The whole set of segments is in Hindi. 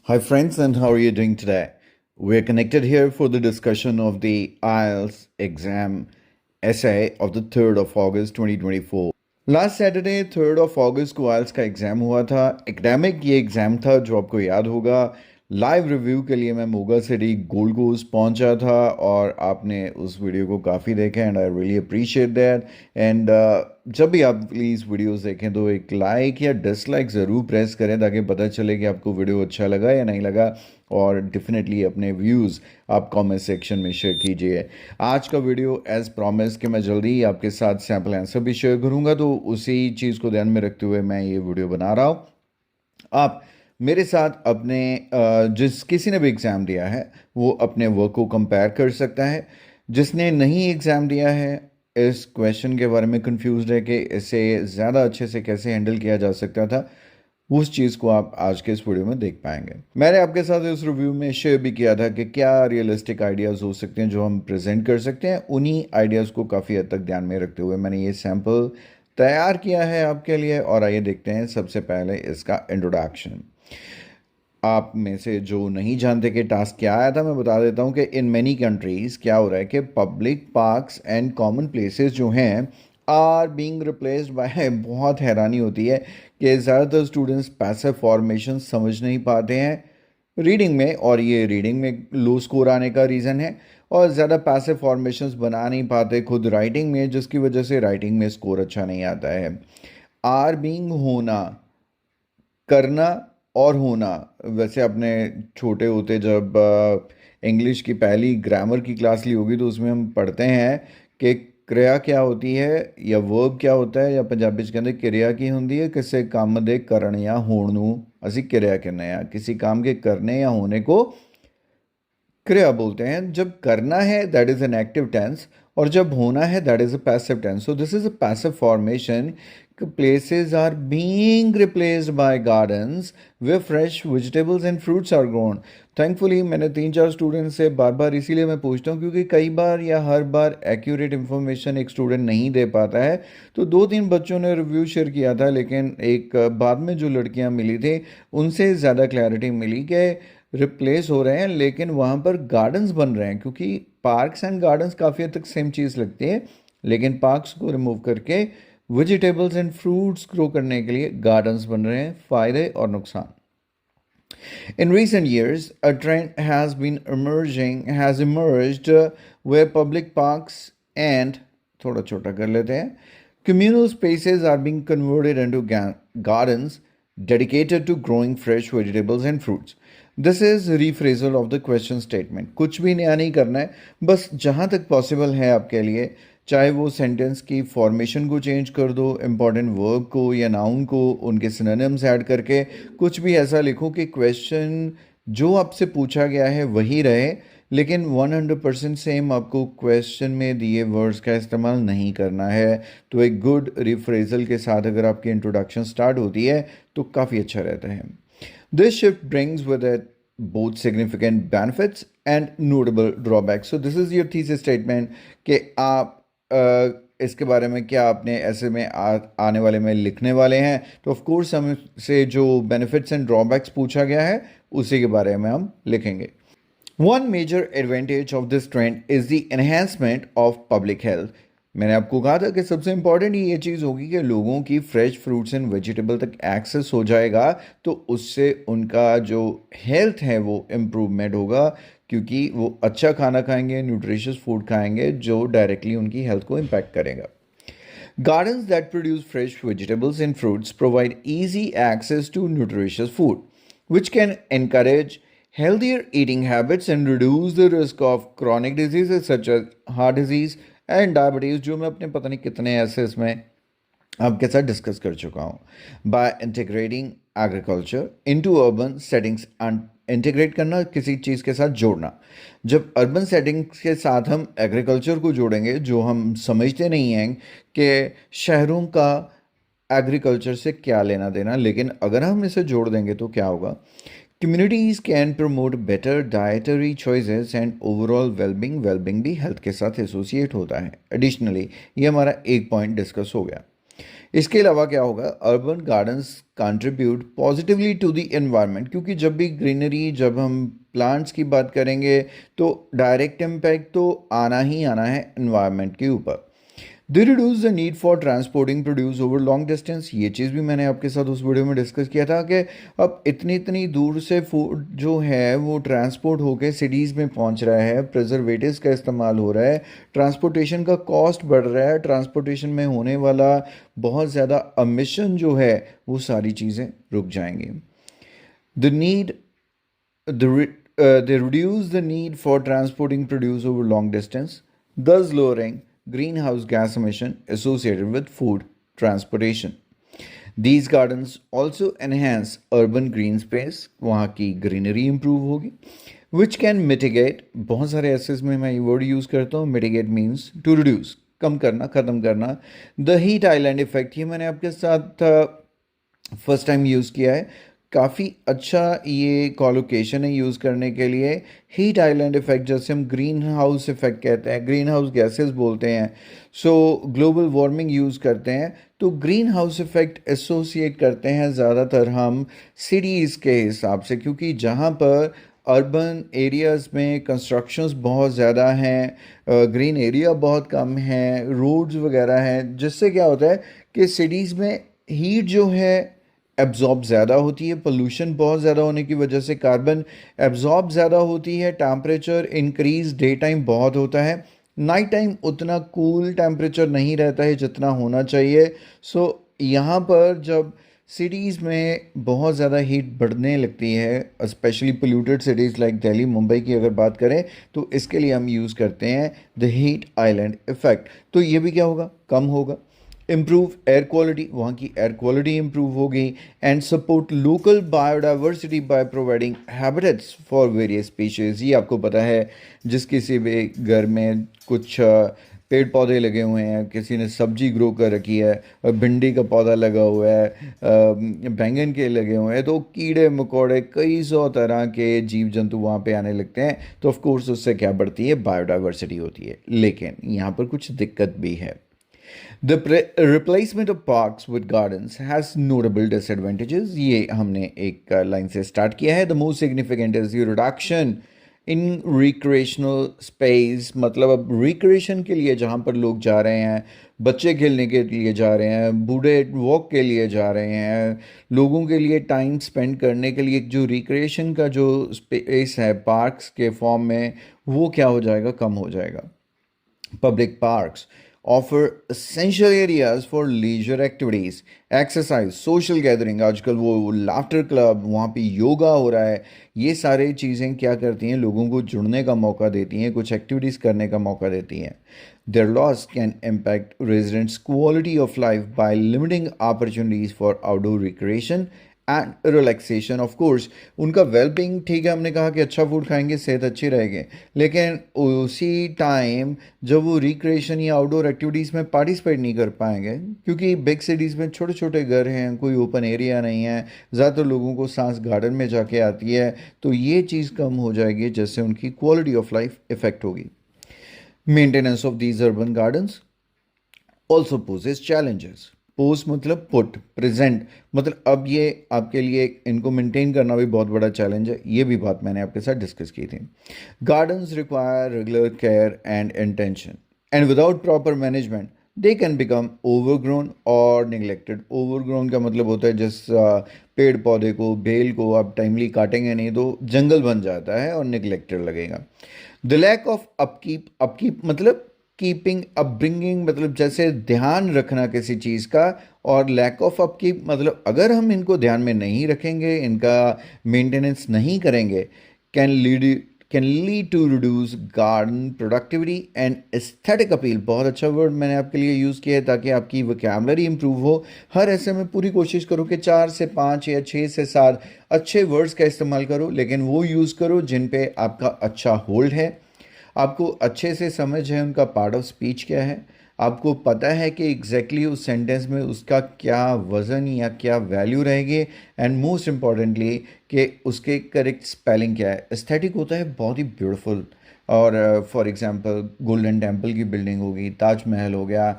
Hi, friends, and how are you doing today? We're connected here for the discussion of the IELTS exam essay of the 3rd of August 2024. Last Saturday 3rd of August को आइल्स का एग्ज़ाम हुआ था। एकेडमिक ये एग्ज़ाम था जो आपको याद होगा। लाइव रिव्यू के लिए मैं मोगा सिटी गोल्ड कोस्ट पहुंचा था और आपने उस वीडियो को काफ़ी देखा and I really appreciate that. And जब भी आप प्लीज़ वीडियोस देखें तो एक लाइक या डिसलाइक ज़रूर प्रेस करें ताकि पता चले कि आपको वीडियो अच्छा लगा या नहीं लगा। और डेफिनेटली अपने व्यूज़ आप कमेंट सेक्शन में शेयर कीजिए। आज का वीडियो एज प्रॉमिस कि मैं जल्दी ही आपके साथ सैम्पल आंसर भी शेयर करूंगा, तो उसी चीज़ को ध्यान में रखते हुए मैं ये वीडियो बना रहा हूँ। आप मेरे साथ अपने जिस किसी ने भी एग्ज़ाम दिया है वो अपने वर्क को कंपेयर कर सकता है। जिसने नहीं एग्ज़ाम दिया है, इस क्वेश्चन के बारे में कंफ्यूज्ड है कि इसे ज़्यादा अच्छे से कैसे हैंडल किया जा सकता था, उस चीज़ को आप आज के इस वीडियो में देख पाएंगे। मैंने आपके साथ इस रिव्यू में शेयर भी किया था कि क्या रियलिस्टिक आइडियाज़ हो सकते हैं जो हम प्रेजेंट कर सकते हैं। उन्हीं आइडियाज़ को काफ़ी हद तक ध्यान में रखते हुए मैंने ये सैम्पल तैयार किया है आपके लिए। और आइए देखते हैं सबसे पहले इसका इंट्रोडक्शन। आप में से जो नहीं जानते कि टास्क क्या आया था, मैं बता देता हूँ कि इन मैनी कंट्रीज़ क्या हो रहा है कि public parks and common places जो हैं आर बीइंग रिप्लेस्ड बाय बहुत हैरानी होती है कि ज़्यादातर स्टूडेंट्स पैसिव फॉर्मेशन समझ नहीं पाते हैं रीडिंग में, और ये रीडिंग में लो स्कोर आने का रीज़न है। और ज़्यादा पैसिव फॉर्मेशंस बना नहीं पाते खुद राइटिंग में, जिसकी वजह से राइटिंग में स्कोर अच्छा नहीं आता है। आर बीइंग होना, करना और होना। वैसे अपने छोटे होते जब इंग्लिश की पहली ग्रामर की क्लास ली होगी तो उसमें हम पढ़ते हैं कि क्रिया क्या होती है या वर्ब क्या होता है, या पंजाबी च कहते क्रिया की होंगी है किसी काम दे करण या होण नूं असीं क्रिया कहने हैं। किसी काम के करने या होने को क्रिया बोलते हैं। जब करना है that is an active tense, और जब होना है that is a passive tense. So this is a passive formation. Places are being replaced by gardens where fresh vegetables and fruits are grown. Thankfully मैंने 3-4 स्टूडेंट से बार बार इसीलिए मैं पूछता हूँ क्योंकि कई बार या हर बार एक्यूरेट इन्फॉर्मेशन एक स्टूडेंट नहीं दे पाता है। तो 2-3 बच्चों ने रिव्यू शेयर किया था, लेकिन एक बाद में जो लड़कियाँ मिली थी उनसे ज़्यादा क्लैरिटी मिली कि रिप्लेस हो रहे हैं लेकिन वहाँ पर गार्डन्स बन रहे हैं, क्योंकि पार्क्स एंड गार्डन्स काफ़ी हद तक सेम चीज़ लगती है, लेकिन पार्क्स को रिमूव करके वेजिटेबल्स एंड फ्रूट्स ग्रो करने के लिए गार्डन्स बन रहे हैं। फ़ायदे और नुकसान। In recent years, a trend has emerged where public parks and थोड़ा छोटा कर लेते हैं communal spaces are being converted into gardens dedicated to growing fresh vegetables and fruits. This is rephrasal of the question statement. कुछ भी नया नहीं करना है, बस जहाँ तक पॉसिबल है आपके लिए, चाहे वो सेंटेंस की फॉर्मेशन को चेंज कर दो, इम्पॉर्टेंट वर्ब को या नाउन को उनके सिनोनिम्स ऐड करके कुछ भी ऐसा लिखो कि क्वेश्चन जो आपसे पूछा गया है वही रहे, लेकिन 100% सेम आपको क्वेश्चन में दिए वर्ड्स का इस्तेमाल नहीं करना है। तो एक गुड रिफ्रेजल के साथ अगर आपकी इंट्रोडक्शन स्टार्ट होती है तो काफ़ी अच्छा रहता है। This shift brings with it both significant benefits and notable drawbacks. So this is your thesis statement कि आप इसके बारे में क्या आपने ऐसे में आने वाले में लिखने वाले हैं। तो ऑफ कोर्स हम से जो बेनिफिट्स एंड ड्रॉबैक्स पूछा गया है उसी के बारे में हम लिखेंगे। One major advantage of this trend is the enhancement of public health. मैंने आपको कहा था कि सबसे इंपॉर्टेंट ये चीज़ होगी कि लोगों की फ्रेश फ्रूट्स एंड वेजिटेबल तक एक्सेस हो जाएगा, तो उससे उनका जो हेल्थ है वो इम्प्रूवमेंट होगा, क्योंकि वो अच्छा खाना खाएंगे, न्यूट्रिशियस फूड खाएंगे जो डायरेक्टली उनकी हेल्थ को इम्पैक्ट करेगा। Gardens that produce fresh vegetables and fruits provide easy access to nutritious food, which can encourage healthier eating habits and reduce the risk of chronic diseases such as heart disease and diabetes, जो मैं अपने पता नहीं कितने ऐसे इसमें आपके साथ डिस्कस कर चुका हूँ। By integrating agriculture into urban settings, integrate करना किसी चीज़ के साथ जोड़ना। जब अर्बन सेटिंग्स के साथ हम एग्रीकल्चर को जोड़ेंगे, जो हम समझते नहीं हैं कि शहरों का एग्रीकल्चर से क्या लेना देना, लेकिन अगर हम इसे जोड़ देंगे तो क्या होगा। Communities can promote better dietary choices and overall well-being भी हेल्थ के साथ एसोसिएट होता है। एडिशनली ये हमारा एक पॉइंट डिस्कस हो गया। इसके अलावा क्या होगा, urban gardens contribute positively to the environment, क्योंकि जब भी ग्रीनरी, जब हम प्लांट्स की बात करेंगे तो डायरेक्ट इम्पैक्ट तो आना ही आना है एनवायरनमेंट के ऊपर। They reduce the need for transporting produce over long distance, ये चीज़ भी मैंने आपके साथ उस वीडियो में डिस्कस किया था कि अब इतनी इतनी दूर से फूड जो है वो ट्रांसपोर्ट होकर सिटीज़ में पहुंच रहा है, प्रिजर्वेटिव्स का इस्तेमाल हो रहा है, ट्रांसपोर्टेशन का कॉस्ट बढ़ रहा है, ट्रांसपोर्टेशन में होने वाला बहुत ज़्यादा एमिशन जो है वो सारी चीज़ें रुक जाएंगी। The need they reduce the need for transporting produce over long distance, thus lowering greenhouse gas emission associated with food transportation. These gardens also enhance urban green space, वहाँ की greenery improve होगी, which can mitigate, बहुत सारे एसेस में मैं ये वर्ड यूज़ करता हूँ, mitigate means to reduce, कम करना, ख़त्म करना, the heat island effect, ये मैंने आपके साथ फर्स्ट टाइम यूज़ किया है, काफ़ी अच्छा ये कॉलोकेशन है यूज़ करने के लिए। हीट आइलैंड इफेक्ट, जैसे हम ग्रीन हाउस इफेक्ट कहते हैं, ग्रीन हाउस गैसेस बोलते हैं, सो ग्लोबल वार्मिंग यूज़ करते हैं, तो ग्रीन हाउस इफेक्ट एसोसिएट करते हैं ज़्यादातर हम सिटीज़ के हिसाब से, क्योंकि जहाँ पर अर्बन एरियाज़ में कंस्ट्रक्शंस बहुत ज़्यादा हैं, ग्रीन एरिया बहुत कम है, रोड्स वगैरह हैं, जिससे क्या होता है कि सिटीज़ में हीट जो है एब्जॉर्ब ज़्यादा होती है, पोल्यूशन बहुत ज़्यादा होने की वजह से कार्बन एब्जॉर्ब ज़्यादा होती है, टेम्परेचर इंक्रीज डे टाइम बहुत होता है, नाइट टाइम उतना कूल टेम्परेचर नहीं रहता है जितना होना चाहिए। सो यहाँ पर जब सिटीज़ में बहुत ज़्यादा हीट बढ़ने लगती है, specially polluted cities like Delhi, Mumbai की अगर बात करें, तो इसके लिए हम यूज़ करते हैं द हीट आइलैंड इफ़ेक्ट। तो ये भी क्या होगा, कम होगा। इम्प्रूव एयर क्वालिटी, वहाँ की एयर क्वालिटी इम्प्रूव होगी, and support local biodiversity by providing habitats for various species. ये आपको पता है, जिस किसी भी घर में कुछ पेड़ पौधे लगे हुए हैं, किसी ने सब्जी ग्रो कर रखी है, भिंडी का पौधा लगा हुआ है, बैंगन के लगे हुए हैं, तो कीड़े मकोड़े कई सौ तरह के जीव जंतु वहाँ पे आने लगते हैं, तो ऑफ कोर्स उससे क्या बढ़ती है, बायोडाइवर्सिटी होती है। लेकिन यहाँ पर कुछ दिक्कत भी है। The replacement of parks with gardens has notable disadvantages. ये हमने एक लाइन से स्टार्ट किया है। The most significant is the reduction in recreational space, मतलब अब रिक्रिएशन के लिए जहाँ पर लोग जा रहे हैं, बच्चे खेलने के लिए जा रहे हैं, बूढ़े वॉक के लिए जा रहे हैं, लोगों के लिए टाइम स्पेंड करने के लिए जो रिक्रिएशन का जो स्पेस है पार्क्स के फॉर्म में, वो क्या हो जाएगा, कम हो जाएगा। Public parks offer essential areas for leisure activities, exercise, social gathering, आजकल वो लाफ्टर क्लब, वहाँ पे योगा हो रहा है, ये सारे चीज़ें क्या करती हैं, लोगों को जुड़ने का मौका देती हैं, कुछ एक्टिविटीज़ करने का मौका देती हैं। Their loss can impact residents' quality of life by limiting opportunities for outdoor recreation and relaxation. Of course उनका वेलबींग, ठीक है, हमने कहा कि अच्छा फूड खाएंगे सेहत अच्छी रहेगी, लेकिन उसी टाइम जब वो रिक्रिएशन या आउटडोर एक्टिविटीज़ में पार्टिसिपेट नहीं कर पाएंगे, क्योंकि बिग सिटीज़ में छोटे छोटे घर हैं, कोई ओपन एरिया नहीं है, ज़्यादातर लोगों को सांस गार्डन में जाके आती है, तो ये चीज़ कम हो जाएगी, जिससे उनकी क्वालिटी ऑफ लाइफ इफेक्ट होगी। Maintenance of these urban gardens also poses challenges. Post मतलब पुट, प्रेजेंट मतलब अब ये आपके लिए इनको मेंटेन करना भी बहुत बड़ा चैलेंज है, ये भी बात मैंने आपके साथ डिस्कस की थी। Gardens require regular care and intention, and without proper management they can become overgrown और निगलेक्टेड। ओवरग्रोन का मतलब होता है जिस पेड़ पौधे को, बेल को आप टाइमली काटेंगे नहीं तो जंगल बन जाता है, और निगलेक्टेड लगेगा। The lack of upkeep, upkeep मतलब कीपिंग, अपब्रिंगिंग मतलब जैसे ध्यान रखना किसी चीज़ का, और लैक ऑफ अपकीप मतलब अगर हम इनको ध्यान में नहीं रखेंगे, इनका मेंटेनेंस नहीं करेंगे, can lead to reduce garden productivity and aesthetic appeal. बहुत अच्छा वर्ड मैंने आपके लिए यूज़ किया है ताकि आपकी वोकैबुलरी इंप्रूव हो। हर ऐसे में पूरी कोशिश करो कि 4 से 5 या 6 से 7 अच्छे वर्ड्स का इस्तेमाल करो, लेकिन वो यूज़ करो जिन पे आपका अच्छा होल्ड है, आपको अच्छे से समझ है उनका पार्ट ऑफ स्पीच क्या है, आपको पता है कि एग्जैक्टली उस सेंटेंस में उसका क्या वज़न या क्या वैल्यू रहेगी, एंड मोस्ट इम्पॉर्टेंटली कि उसके करेक्ट स्पेलिंग क्या है। एस्थेटिक होता है बहुत ही ब्यूटीफुल, और फॉर एग्जांपल गोल्डन टेम्पल की बिल्डिंग होगी, ताजमहल हो गया,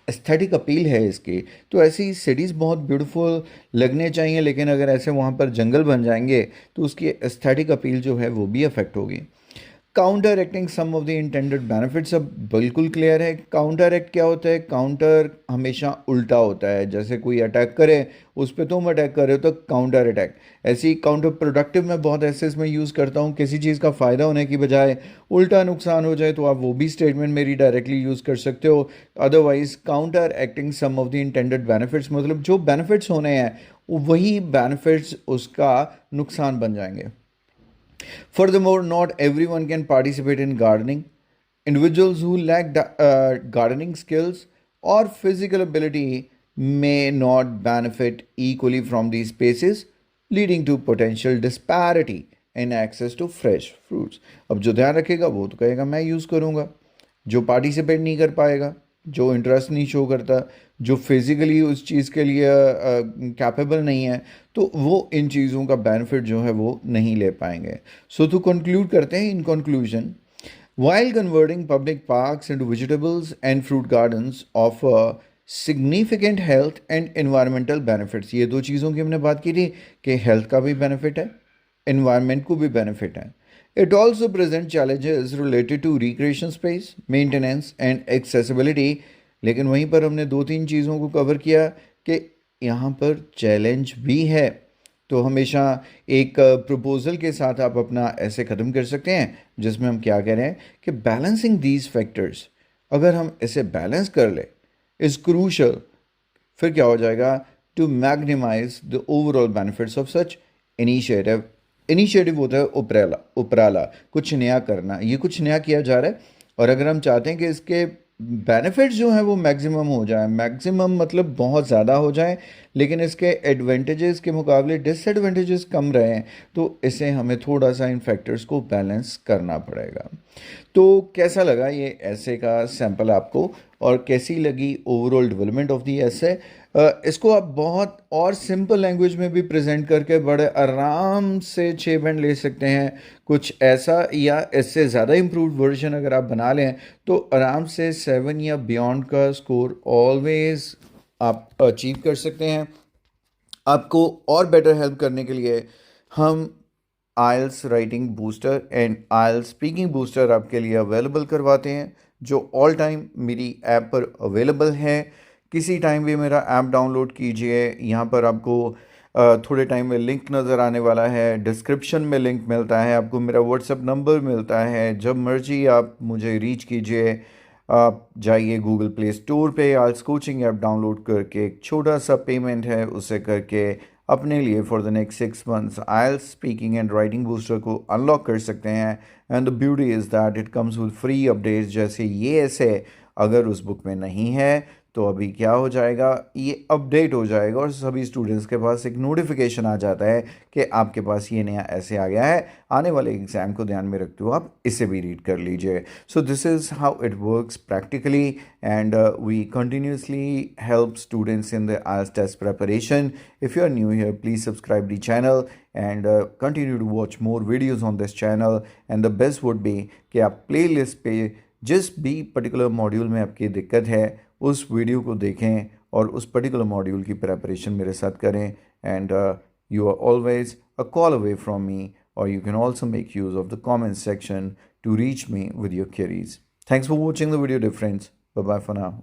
एस्थेटिक अपील है इसकी, तो ऐसी सिटीज़ बहुत ब्यूटीफुल लगने चाहिए, लेकिन अगर ऐसे वहाँ पर जंगल बन जाएंगे तो उसकी एस्थेटिक अपील जो है वो भी अफेक्ट होगी। Counteracting some of the intended benefits, अब बिल्कुल क्लियर है। काउंटर एक्ट क्या होता है? काउंटर हमेशा उल्टा होता है, जैसे कोई अटैक करे उस पर तुम अटैक कर रहे हो तो काउंटर अटैक। ऐसे ही काउंटर प्रोडक्टिव मैं बहुत ऐसे इसमें यूज़ करता हूँ, किसी चीज़ का फ़ायदा होने की बजाय उल्टा नुकसान हो जाए तो आप वो भी स्टेटमेंट मेरी डायरेक्टली यूज़ कर सकते हो। Otherwise counteracting some of the intended benefits, मतलब जो बेनिफिट्स होने हैं वही बेनिफिट्स उसका नुकसान बन जाएंगे। Furthermore, not everyone can participate in gardening. Individuals who lack gardening skills or physical ability may not benefit equally from these spaces, leading to potential disparity in access to fresh fruits. अब जो ध्यान रखेगा वो तो कहेगा मैं यूज़ करूँगा, जो पार्टिसिपेट नहीं कर पाएगा, जो इंटरेस्ट नहीं शो करता, जो फिज़िकली उस चीज़ के लिए कैपेबल नहीं है, तो वो इन चीज़ों का बेनिफिट जो है वो नहीं ले पाएंगे। सो तो कंक्लूड करते हैं in conclusion, while converting public parks into vegetables and fruit gardens offer significant health and environmental benefits। ये दो चीज़ों की हमने बात की थी कि हेल्थ का भी बेनिफिट है, environment को भी बेनिफिट है। It also present challenges related to recreation space, maintenance and accessibility। लेकिन वहीं पर हमने दो तीन चीज़ों को कवर किया कि यहाँ पर चैलेंज भी है। तो हमेशा एक प्रपोजल के साथ आप अपना ऐसे ख़त्म कर सकते हैं जिसमें हम क्या कह रहे हैं कि बैलेंसिंग दीज फैक्टर्स, अगर हम इसे बैलेंस कर ले इज़ क्रूशल, फिर क्या हो जाएगा? To maximise the overall benefits of such initiative. Initiative होता है उपराला, उपराला कुछ नया करना, ये कुछ नया किया जा रहा है और अगर हम चाहते हैं कि इसके बेनिफिट्स जो हैं वो मैक्सिमम हो जाए, मैक्सिमम मतलब बहुत ज़्यादा हो जाए, लेकिन इसके एडवांटेजेस के मुकाबले डिसएडवांटेजेस कम रहे हैं, तो इसे हमें थोड़ा सा इन फैक्टर्स को बैलेंस करना पड़ेगा। तो कैसा लगा ये ऐसे का सैंपल आपको, और कैसी लगी ओवरऑल डेवलपमेंट ऑफ दी ऐसे? इसको आप बहुत और सिंपल लैंग्वेज में भी प्रेजेंट करके बड़े आराम से 6 बैंड ले सकते हैं। कुछ ऐसा या इससे ज़्यादा इम्प्रूव्ड वर्जन अगर आप बना लें तो आराम से 7 या बियॉन्ड का स्कोर ऑलवेज आप अचीव कर सकते हैं। आपको और बेटर हेल्प करने के लिए हम IELTS writing booster and IELTS speaking booster आपके लिए अवेलेबल करवाते हैं, जो ऑल टाइम मेरी ऐप पर अवेलेबल है। किसी टाइम भी मेरा ऐप डाउनलोड कीजिए। यहाँ पर आपको थोड़े टाइम में लिंक नज़र आने वाला है, डिस्क्रिप्शन में लिंक मिलता है, आपको मेरा व्हाट्सएप नंबर मिलता है। जब मर्जी आप मुझे रीच कीजिए। आप जाइए गूगल प्ले स्टोर पे आइल्स कोचिंग ऐप डाउनलोड करके एक छोटा सा पेमेंट है उसे करके अपने लिए for the next 6 months IELTS speaking and writing booster को अनलॉक कर सकते हैं। And the beauty is that it comes with free updates, जैसे ये ऐसे अगर उस बुक में नहीं है तो अभी क्या हो जाएगा, ये अपडेट हो जाएगा और सभी स्टूडेंट्स के पास एक नोटिफिकेशन आ जाता है कि आपके पास ये नया ऐसे आ गया है। आने वाले एग्ज़ाम को ध्यान में रखते हुए आप इसे भी रीड कर लीजिए। So this is how it works practically and we continuously help students in the IELTS test preparation. If you are new here, please subscribe the channel and continue to watch more videos on this channel. And the best would be कि आप playlist पे जिस भी पर्टिकुलर मॉड्यूल में आपकी दिक्कत है उस वीडियो को देखें और उस पर्टिकुलर मॉड्यूल की प्रिपरेशन मेरे साथ करें। And you are always a call away from me, और you can also make use of the comment section to reach me with your queries. Thanks for watching the video, dear friends. Bye bye for now.